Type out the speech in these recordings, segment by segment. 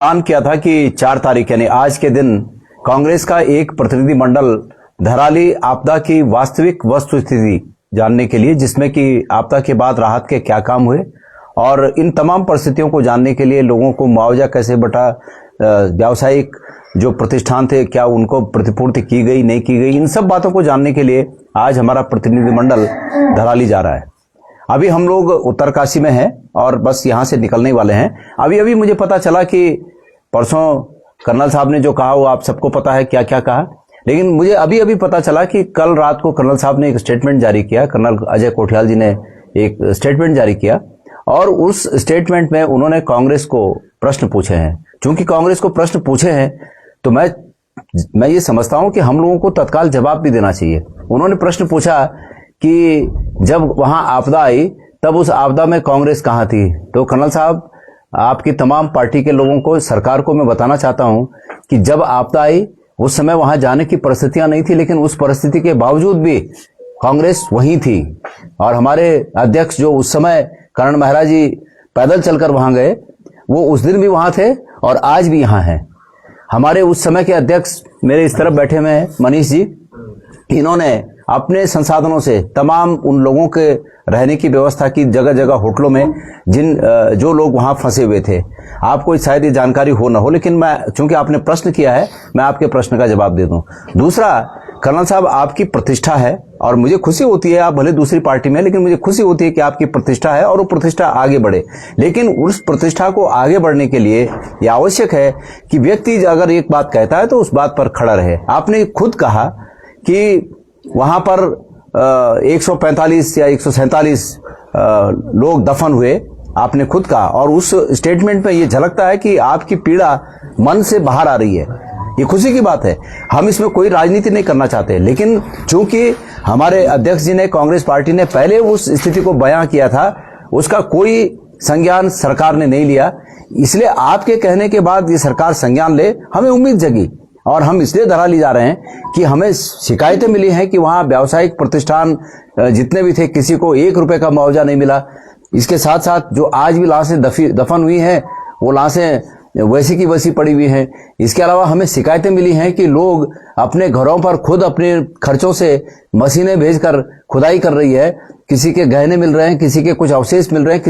ऐलान किया था कि 4 तारीख यानी आज के दिन कांग्रेस का एक प्रतिनिधि मंडल धराली आपदा की वास्तविक वस्तुस्थिति जानने के लिए, जिसमें कि आपदा के बाद राहत के क्या काम हुए और इन तमाम परिस्थितियों को जानने के लिए लोगों को मुआवजा कैसे बटा, व्यावसायिक जो प्रतिष्ठान थे क्या उनको प्रतिपूर्ति की गई नहीं की गई, इन सब बातों को जानने के लिए आज हमारा प्रतिनिधिमंडल धराली जा रहा है। अभी हम लोग उत्तरकाशी में हैं और बस यहाँ से निकलने वाले हैं। अभी मुझे पता चला कि परसों कर्नल साहब ने जो कहा वो आप सबको पता है क्या क्या कहा, लेकिन मुझे अभी पता चला कि कल रात को कर्नल साहब ने एक स्टेटमेंट जारी किया, कर्नल अजय कोठियाल जी ने एक स्टेटमेंट जारी किया और उस स्टेटमेंट में उन्होंने कांग्रेस को प्रश्न पूछे हैं। चूंकि कांग्रेस को प्रश्न पूछे हैं तो मैं ये समझता हूं कि हम लोगों को तत्काल जवाब भी देना चाहिए। उन्होंने प्रश्न पूछा कि जब वहां आपदा आई तब उस आपदा में कांग्रेस कहां थी। तो कर्नल साहब, आपकी तमाम पार्टी के लोगों को, सरकार को मैं बताना चाहता हूं कि जब आपदा आई उस समय वहां जाने की परिस्थितियां नहीं थी, लेकिन उस परिस्थिति के बावजूद भी कांग्रेस वहीं थी और हमारे अध्यक्ष जो उस समय करण मेहरा जी पैदल चलकर वहां गए, वो उस दिन भी वहां थे और आज भी यहां हैं। हमारे उस समय के अध्यक्ष मेरे इस तरफ बैठे हुए हैं, मनीष जी, इन्होंने अपने संसाधनों से तमाम उन लोगों के रहने की व्यवस्था की, जगह जगह होटलों में जो लोग वहां फंसे हुए थे। आपको शायद ये जानकारी हो ना हो, लेकिन मैं, चूंकि आपने प्रश्न किया है, मैं आपके प्रश्न का जवाब दे दूं। दूसरा, कर्नल साहब, आपकी प्रतिष्ठा है और मुझे खुशी होती है, आप भले दूसरी पार्टी में, लेकिन मुझे खुशी होती है कि आपकी प्रतिष्ठा है और वो प्रतिष्ठा आगे बढ़े। लेकिन उस प्रतिष्ठा को आगे बढ़ने के लिए ये आवश्यक है कि व्यक्ति अगर एक बात कहता है तो उस बात पर खड़ा रहे। आपने खुद कहा कि वहां पर 145 या 147 लोग दफन हुए, आपने खुद कहा, और उस स्टेटमेंट में ये झलकता है कि आपकी पीड़ा मन से बाहर आ रही है। ये खुशी की बात है। हम इसमें कोई राजनीति नहीं करना चाहते, लेकिन चूंकि हमारे अध्यक्ष जी ने, कांग्रेस पार्टी ने पहले उस स्थिति को बयां किया था, उसका कोई संज्ञान सरकार ने नहीं लिया, इसलिए आपके कहने के बाद ये सरकार संज्ञान ले, हमें उम्मीद जगी और हम इसलिए धराली जा रहे हैं कि हमें शिकायतें मिली हैं कि वहां व्यावसायिक प्रतिष्ठान जितने भी थे, किसी को 1 रुपए का मुआवजा नहीं मिला। इसके साथ साथ जो आज भी लाशें दफन हुई हैं, वो लाशें वैसी की वैसी पड़ी हुई हैं। इसके अलावा हमें शिकायतें मिली हैं कि लोग अपने घरों पर खुद अपने खर्चों से मशीनें भेजकर खुदाई कर रही है, किसी के गहने मिल रहे हैं, किसी के कुछ अवशेष मिल रहे हैं,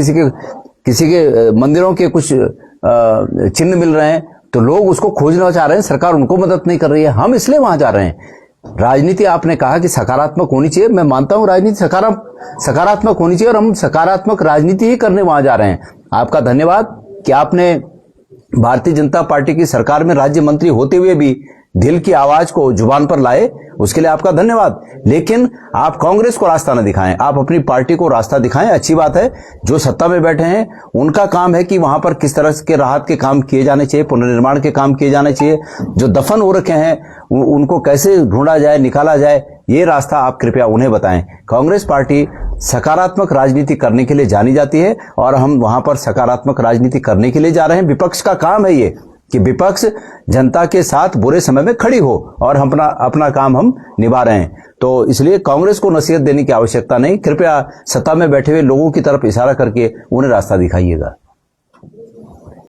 किसी के मंदिरों के कुछ चिन्ह मिल रहे हैं, तो लोग उसको खोजना चाह रहे हैं, सरकार उनको मदद नहीं कर रही है। हम इसलिए वहां जा रहे हैं। राजनीति, आपने कहा कि सकारात्मक होनी चाहिए, मैं मानता हूं राजनीति सकारात्मक होनी चाहिए और हम सकारात्मक राजनीति ही करने वहां जा रहे हैं। आपका धन्यवाद कि आपने भारतीय जनता पार्टी की सरकार में राज्य मंत्री होते हुए भी दिल की आवाज को जुबान पर लाए, उसके लिए आपका धन्यवाद। लेकिन आप कांग्रेस को रास्ता न दिखाएं, आप अपनी पार्टी को रास्ता दिखाएं। अच्छी बात है, जो सत्ता में बैठे हैं उनका काम है कि वहां पर किस तरह के राहत के काम किए जाने चाहिए, पुनर्निर्माण के काम किए जाने चाहिए, जो दफन हो रखे हैं उनको कैसे ढूंढा जाए, निकाला जाए, ये रास्ता आप कृपया उन्हें बताएं। कांग्रेस पार्टी सकारात्मक राजनीति करने के लिए जानी जाती है और हम वहां पर सकारात्मक राजनीति करने के लिए जा रहे हैं। विपक्ष का काम है ये कि विपक्ष जनता के साथ बुरे समय में खड़ी हो और हम अपना काम हम निभा रहे हैं। तो इसलिए कांग्रेस को नसीहत देने की आवश्यकता नहीं, कृपया सत्ता में बैठे हुए लोगों की तरफ इशारा करके उन्हें रास्ता दिखाइएगा।